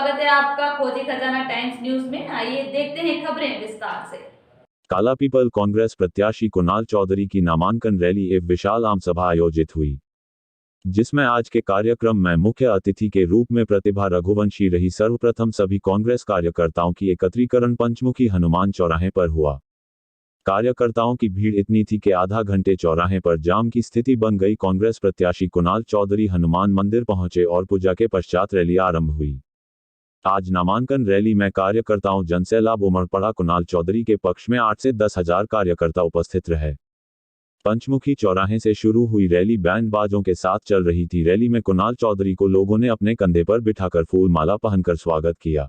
स्वागत है आपका खोजी खजाना टाइम्स न्यूज में। आइए देखते हैं खबरें विस्तार से। कालापीपल कांग्रेस प्रत्याशी कुणाल चौधरी की नामांकन रैली एवं विशाल आम सभा आयोजित हुई, जिसमें आज के कार्यक्रम में मुख्य अतिथि के रूप में प्रतिभा रघुवंशी रही। सर्वप्रथम सभी कांग्रेस कार्यकर्ताओं की एकत्रीकरण पंचमुखी हनुमान चौराहे पर हुआ। कार्यकर्ताओं की भीड़ इतनी थी कि आधा घंटे चौराहे पर जाम की स्थिति बन गई। कांग्रेस प्रत्याशी कुणाल चौधरी हनुमान मंदिर पहुंचे और पूजा के पश्चात रैली आरंभ हुई। आज नामांकन रैली में कार्यकर्ताओं जनसैलाब उमड़ पड़ा। कुणाल चौधरी के पक्ष में 8 से 10 हजार कार्यकर्ता उपस्थित रहे। पंचमुखी चौराहे से शुरू हुई रैली बैंड बाजों के साथ चल रही थी। रैली में कुणाल चौधरी को लोगों ने अपने कंधे पर बिठाकर फूल माला पहनकर स्वागत किया।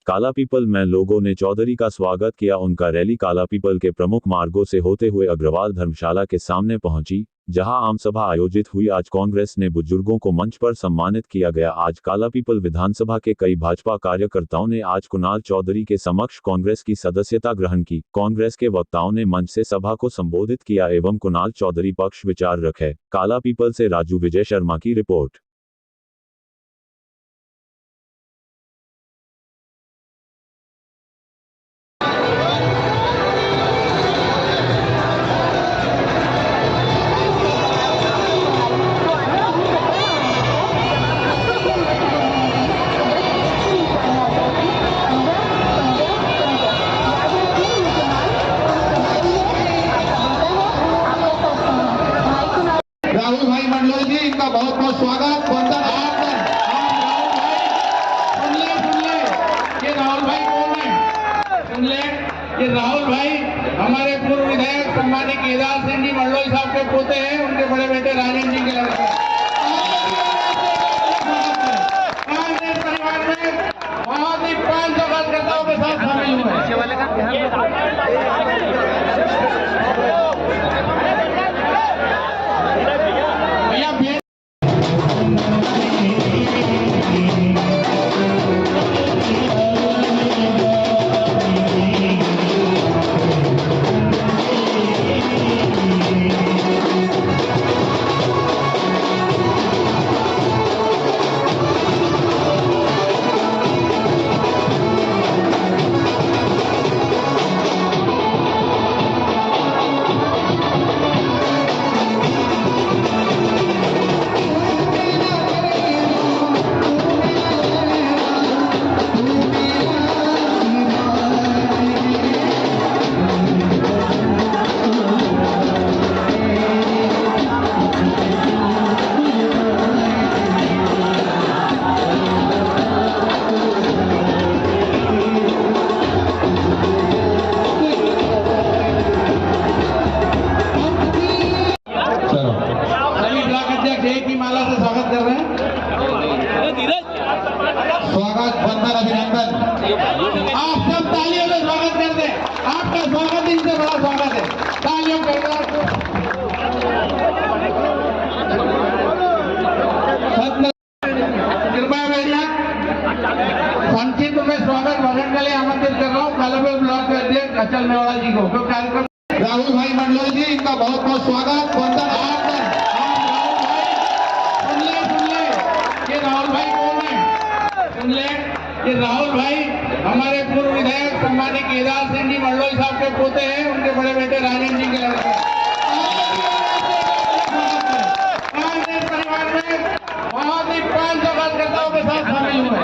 कालापीपल में लोगों ने चौधरी का स्वागत किया। उनका रैली कालापीपल के प्रमुख मार्गों से होते हुए अग्रवाल धर्मशाला के सामने पहुंची, जहां आम सभा आयोजित हुई। आज कांग्रेस ने बुजुर्गों को मंच पर सम्मानित किया गया। आज कालापीपल विधानसभा के कई भाजपा कार्यकर्ताओं ने आज कुणाल चौधरी के समक्ष कांग्रेस की सदस्यता ग्रहण की। कांग्रेस के वक्ताओं ने मंच से सभा को संबोधित किया एवं कुणाल चौधरी पक्ष विचार रखे। कालापीपल से राजू विजय शर्मा की रिपोर्ट। राहुल भाई मंडल जी, इनका बहुत बहुत स्वागत। वंदन। ये राहुल भाई कौन है? सुन ले, ये राहुल भाई हमारे पूर्व विधायक सम्मानित केदार सिंह जी मंडल साहब के पोते हैं। उनके बड़े बेटे राजेंद्र जी के लड़के। कांग्रेस परिवार में बहुत ही 500 कार्यकर्ताओं के साथ शामिल हुए। एक ही माला से स्वागत कर रहे हैं। स्वागत, वंदन, अभिनंदन। आप सब तालियों से स्वागत कर दें। आपका स्वागत इनसे बड़ा स्वागत है। तालियों कर कृपया बैठिए। संक्षिप्त में स्वागत भाषण के लिए आमंत्रित कर रहा हूँ कालापीपल ब्लॉक के अध्यक्ष अचल मेवाड़ा जी को। कार्यक्रम राहुल भाई मंडल जी, इनका बहुत बहुत स्वागत। वंदन। राहुल भाई कौन है? सुन ले, ये राहुल भाई हमारे पूर्व विधायक सम्मानित केदार सिंह जी मंडल साहब के पोते हैं। उनके बड़े बेटे राजेंद्र जी के लड़के। कांग्रेस परिवार में बहुत ही 500 कार्यकर्ताओं के साथ शामिल हुए।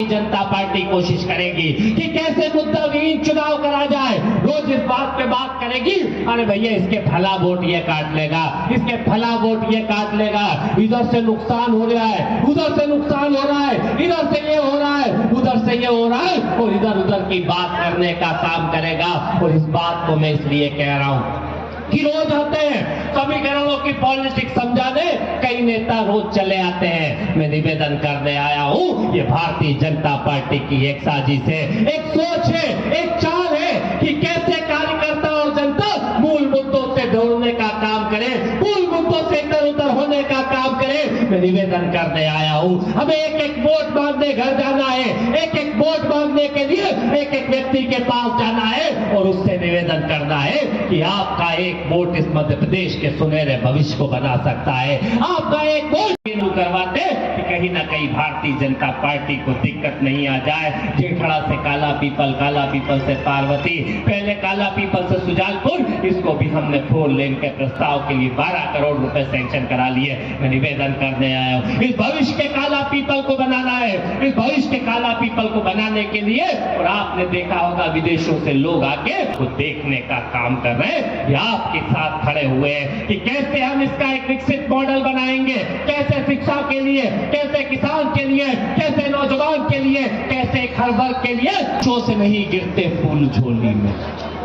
जनता पार्टी कोशिश करेगी कि कैसे मुद्दाविहीन चुनाव करा जाए। रोज इस बात पे बात करेगी, अरे भैया इसके फला वोट ये काट लेगा, इसके फला वोट ये काट लेगा, इधर से नुकसान हो रहा है, उधर से नुकसान हो रहा है, इधर से ये हो रहा है, उधर से ये हो रहा है, और इधर उधर की बात करने का काम करेगा। और इस बात को मैं इसलिए कह रहा हूं कि रोज आते हैं समीकरणों की पॉलिटिक्स समझाने, कई नेता रोज चले आते हैं। मैं निवेदन करने आया हूं, ये भारतीय जनता पार्टी की एक साजिश है, एक सोच है, एक चाल है कि कैसे कार्यकर्ता और जनता मूल मुद्दों से दौड़ने का काम करे, मूल मुद्दों से इधर उधर होने का काम करे। मैं निवेदन निवेदन करने आया हूँ। हमें एक एक वोट मांगने घर जाना है, एक एक वोट मांगने के लिए एक एक व्यक्ति के पास जाना है और उससे निवेदन करना है कि आपका एक वोट इस मध्य प्रदेश के सुनहरे भविष्य को बना सकता है। आपका एक वोट करवाते कि कहीं ना कहीं भारतीय जनता पार्टी को दिक्कत नहीं आ जाए। जेठड़ा से काला पीपल से पार्वती, पहले काला पीपल से सुजालपुर, इसको भी हमने 4 लेन के प्रस्ताव के लिए 12 करोड़ रुपए सैंक्शन करा लिए। मैं निवेदन करने आया हूँ, इस भविष्य के काला पीपल को बनाना है, इस भविष्य के काला पीपल को बनाने के लिए। और आपने देखा होगा विदेशों से लोग आके उसको देखने का काम कर रहे हैं, या आपके साथ खड़े हुए हैं कि कैसे हम इसका एक विकसित मॉडल बनाएंगे, कैसे शिक्षा के लिए, कैसे किसान के लिए, कैसे नौजवान के लिए, कैसे हर वर्ग के लिए। शो से नहीं गिरते फूल झोली में,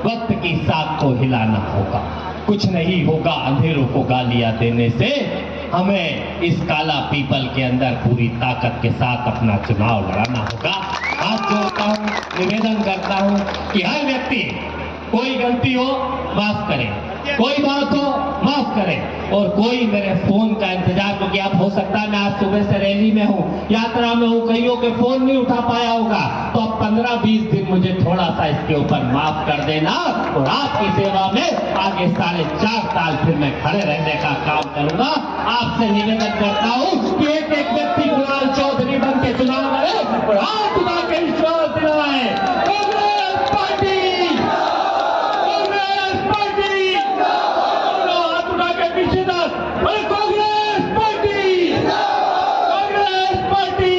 वक्त की साख को हिलाना होगा। कुछ नहीं होगा अंधेरों को गालियां देने से। हमें इस काला पीपल के अंदर पूरी ताकत के साथ अपना चुनाव लड़ाना होगा। हाथ जोड़ता हूं, निवेदन करता हूं कि हर व्यक्ति, कोई गलती हो माफ करें, कोई बात हो माफ करें, और कोई मेरे फोन का इंतजार, क्योंकि अब हो सकता है मैं आज सुबह से रैली में हूं, यात्रा में हूं, कईयों के फोन नहीं उठा पाया होगा, तो अब 15-20 दिन मुझे थोड़ा सा इसके ऊपर माफ कर देना, और आपकी सेवा में आगे 4.5 साल फिर मैं खड़े रहने का काम करूंगा। आपसे निवेदन करता हूं कि एक एक व्यक्ति कुणाल चौधरी बन के चुनाव लड़े और हाथ उठा के विश्वास दिलाए। कांग्रेस पार्टी, कांग्रेस पार्टी, हाथ उठा के पीछे तक, कांग्रेस पार्टी, कांग्रेस पार्टी।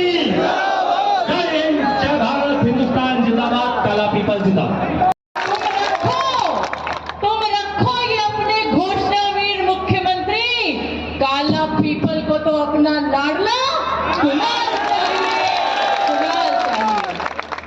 जय हिंद, जय भारत, हिंदुस्तान जिंदाबाद, काला पीपल जिंदाबाद। काला पीपल को तो अपना लाडला कुणाल चाहिए।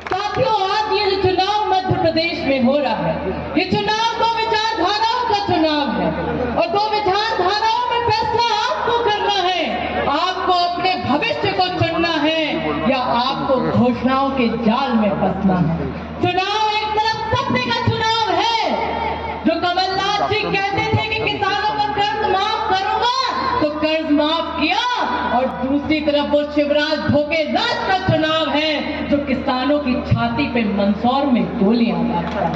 साथियों, आज ये जो चुनाव मध्य प्रदेश में हो रहा है, ये चुनाव 2 विचारधाराओं का चुनाव है, और 2 विचारधाराओं में फैसला आपको करना है। आपको अपने भविष्य को चुनना है या आपको घोषणाओं के जाल में फंसना है। चुनाव एक तरफ सत्य का चुनाव है, जो कमलनाथ जी कहते थे कि किसानों का कर्ज माफ करूंगा, तो कर्ज माफ किया, और दूसरी तरफ वो शिवराज धोखेबाज का चुनाव है, जो किसानों की छाती पे मंदसौर में गोलियां मारता है।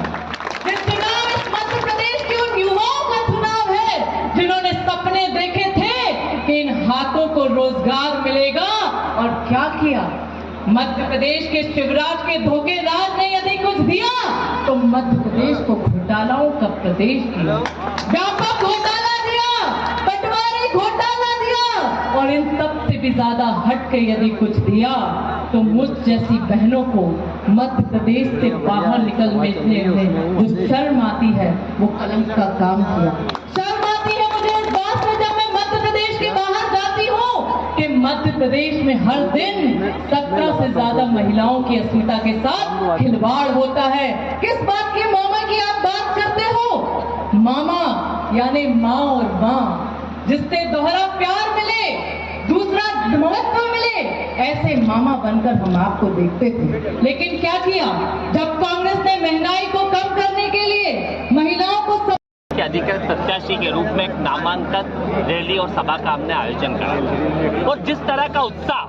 ये चुनाव इस मध्य प्रदेश के उन युवाओं का चुनाव है जिन्होंने सपने देखे थे कि इन हाथों को रोजगार मिलेगा, और क्या किया। मध्य प्रदेश के शिवराज के धोखेबाज ने यदि कुछ दिया तो मध्य प्रदेश को घोटालाओं का प्रदेश दिया, व्यापक घोटाला दिया, पटवारी घोटाला दिया, और इन सब से भी ज्यादा हट के यदि कुछ दिया तो मुझ जैसी बहनों को मध्य प्रदेश से बाहर निकलने में जो शर्म आती है, वो कलंक का काम किया। शर्म आती है मुझे इस बात से, जब मैं मध्य प्रदेश के बाहर जाती हूँ, कि मध्य प्रदेश में हर दिन 17 से ज्यादा महिलाओं की अस्मिता के साथ खिलवाड़ होता है। किस बात की मामा की आप बात करते हो? मामा यानी माँ और माँ, जिससे दोहरा प्यार मिले, दूसरा महत्व मिले, ऐसे मामा बनकर हम आपको देखते थे। लेकिन क्या किया, जब कांग्रेस ने महंगाई को कम करने के लिए महिलाओं को के अधिकृत प्रत्याशी के रूप में एक नामांकन रैली और सभा का हमने आयोजन करा, और जिस तरह का उत्साह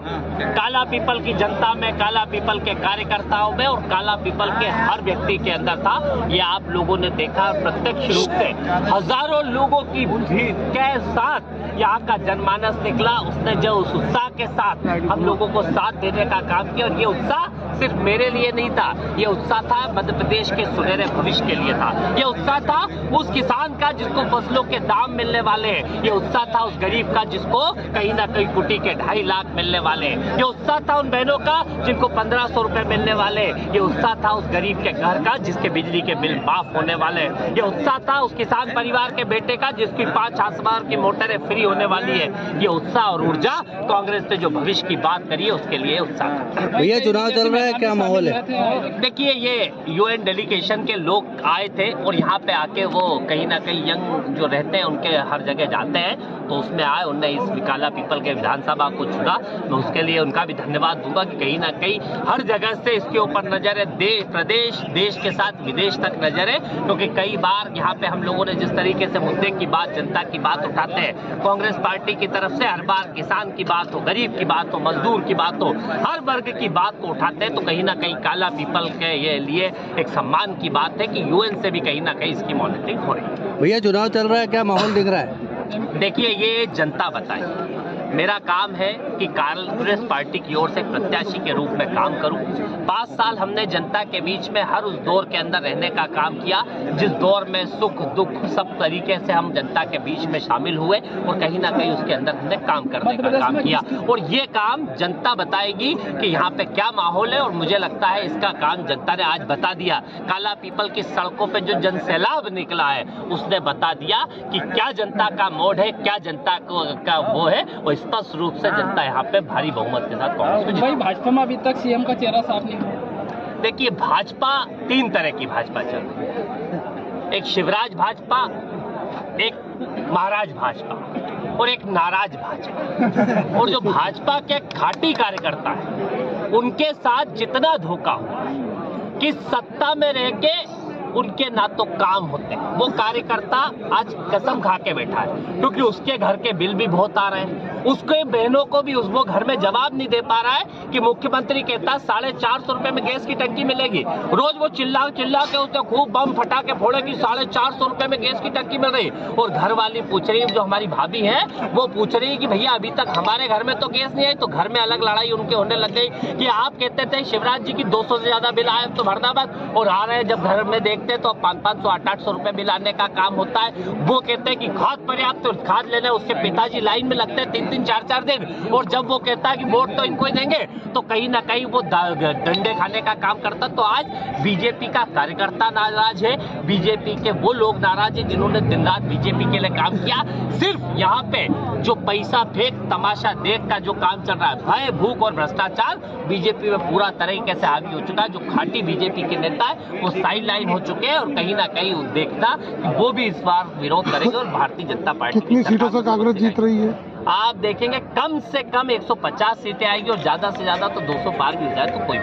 काला पीपल की जनता में, काला पीपल के कार्यकर्ताओं में और काला पीपल के हर व्यक्ति के अंदर था, ये आप लोगों ने देखा। प्रत्यक्ष रूप से हजारों लोगों की भीड़ के साथ यहाँ का जनमानस निकला। उसने जो उस उत्साह के साथ हम लोगों को साथ देने का काम किया, और ये उत्साह सिर्फ मेरे लिए नहीं था, ये उत्साह था मध्य प्रदेश के सुनहरे भविष्य के लिए था। ये उत्साह था उस किसान का जिसको फसलों के दाम मिलने वाले हैं, ये उत्साह था उस गरीब का जिसको कहीं ना कहीं कुटी के 2.5 लाख मिलने वाले हैं, ये उत्साह था उन बहनों का जिनको 1500 रुपए मिलने वाले हैं, ये उत्साह था उस गरीब के घर का जिसके बिजली के बिल माफ होने वाले हैं, ये उत्साह था उस किसान परिवार के बेटे का जिसकी 5 आसमान की मोटरें फ्री होने वाली है। ये उत्साह और ऊर्जा कांग्रेस ने जो भविष्य की बात करी है उसके लिए उत्साह। भैया चुनाव चल रहा है, है, क्या माहौल है? देखिए, ये यूएन डेलीगेशन के लोग आए थे और यहाँ पे आके वो कहीं ना कहीं यंग जो रहते हैं उनके हर जगह जाते हैं, तो उसमें आए, उनने इस काला पीपल के विधानसभा को चुना। मैं उसके लिए उनका भी धन्यवाद दूंगा कि कहीं ना कहीं हर जगह से इसके ऊपर नजर है, प्रदेश, देश के साथ विदेश तक नजर है, क्योंकि कई बार यहाँ पे हम लोगों ने जिस तरीके से मुद्दे की बात, जनता की बात उठाते हैं, कांग्रेस पार्टी की तरफ से हर बार किसान की बात हो, गरीब की बात हो, मजदूर की बात हो, हर वर्ग की बात को उठाते हैं, तो कहीं ना कहीं काला पीपल के ये लिए एक सम्मान की बात है कि यूएन से भी कहीं ना कहीं इसकी मॉनिटरिंग हो रही है। भैया चुनाव चल रहा है, क्या माहौल दिख रहा है? देखिए, ये जनता बताए। मेरा काम है कि कांग्रेस पार्टी की ओर से प्रत्याशी के रूप में काम करूं। 5 साल हमने जनता के बीच में हर उस दौर के अंदर रहने का काम किया जिस दौर में सुख दुख सब तरीके से हम जनता के बीच में शामिल हुए और कहीं ना कहीं उसके अंदर हमने काम करने का काम किया, और ये काम जनता बताएगी कि यहाँ पे क्या माहौल है। और मुझे लगता है इसका काम जनता ने आज बता दिया। काला पीपल की सड़कों पे जो जनसैलाब निकला है उसने बता दिया कि क्या जनता का मोड है, क्या जनता का वो है। वो स्पष्ट रूप से जनता यहाँ पे भारी बहुमत के साथ कांग्रेस को। भाजपा में अभी तक सीएम का चेहरा साफ नहीं हुआ। देखिए, भाजपा 3 तरह की भाजपा चल रही है। एक शिवराज भाजपा, एक महाराज भाजपा और एक नाराज भाजपा। और जो भाजपा के खाटी कार्यकर्ता है उनके साथ जितना धोखा हुआ कि सत्ता में रह के उनके ना तो काम होते हैं, वो कार्यकर्ता आज कसम खा के बैठा है, क्योंकि उसके घर के बिल भी बहुत आ रहे हैं, उसके बहनों को भी वो घर में जवाब नहीं दे पा रहा है कि मुख्यमंत्री कहता 450 रुपए में गैस की टंकी मिलेगी। रोज वो चिल्ला के उसने खूब बम फटाके फोड़े कि 450 रुपए में गैस की टंकी मिल रही, और घर वाली पूछ रही, जो हमारी भाभी है वो पूछ रही कि भैया अभी तक हमारे घर में तो गैस नहीं आई। तो घर में अलग लड़ाई उनके होने लग गई कि आप कहते थे शिवराज जी की 200 से ज्यादा बिल आए तो भरना बस, और आ रहे हैं जब घर में देखते तो 500, 800 रुपए बिल आने का काम होता है। वो कहते हैं कि खाद पर्याप्त, तो खाद लेने उसके पिताजी लाइन में लगते हैं 3-3, 4-4 दिन, और जब वो कहता है कि वोट तो इनको ही देंगे तो कहीं ना कहीं वो डंडे खाने का काम करता। तो आज बीजेपी का कार्यकर्ता नाराज है, बीजेपी के वो लोग नाराज है जिन्होंने दिन रात बीजेपी के लिए काम किया। सिर्फ यहाँ पे जो पैसा फेंक तमाशा देख का जो काम चल रहा है, भय भूख और भ्रष्टाचार बीजेपी में पूरा तरीके से हावी हो चुका है। जो खाटी बीजेपी के नेता है वो साइड लाइन हो चुके हैं, और कहीं ना कहीं देखना कि वो भी इस बार विरोध करेंगे। और भारतीय जनता पार्टी कितनी सीटों से कांग्रेस जीत रही है? आप देखेंगे कम से कम 150 सीटें आएगी, और ज्यादा से ज्यादा तो 200 पार भी हो जाए तो कोई